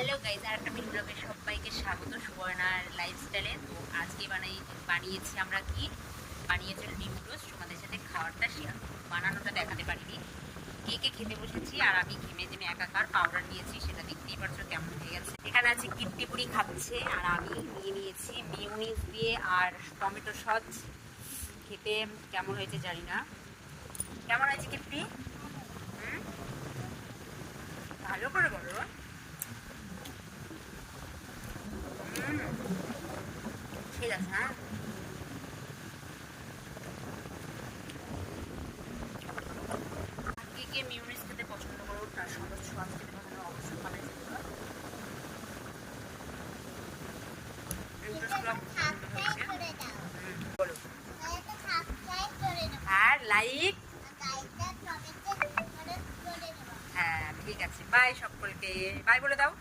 Hello guys, আর একটা mini ব্লগে সবাইকে স্বাগত। সুবর্ণার লাইফস্টাইলে। তো আজকে বানিয়েছি আমরা কি বানিয়েছি নিউডলস। তোমাদের সাথে খাবারটা শেয়ার, বানানোটা দেখাতে পারিনি। কে খেতে বসেছি আর আমি ঘেমে ঘেমে একাকার। পাউডার নিয়েছি, সেটা দেখতেই পারছো কেমন হয়ে গেছে। এখানে আছে কিট্টি পুরি খাচ্ছে, আর আমি নিয়ে নিয়েছি মিউনিস দিয়ে আর টমেটো সস। খেতে কেমন হয়েছে জানি না। কেমন হয়েছে কিট্টি? ভালো করে বলো। ঠিক আছে। হ্যাঁ, কে মিউনিস খেতে পছন্দ করো, তার সহজ স্বাদ খেতে পছন্দ করো, অবশ্যই কমেন্ট করো। বলো। আর লাইক। হ্যাঁ ঠিক আছে, বাই সকলকে, বাই বলে দাও।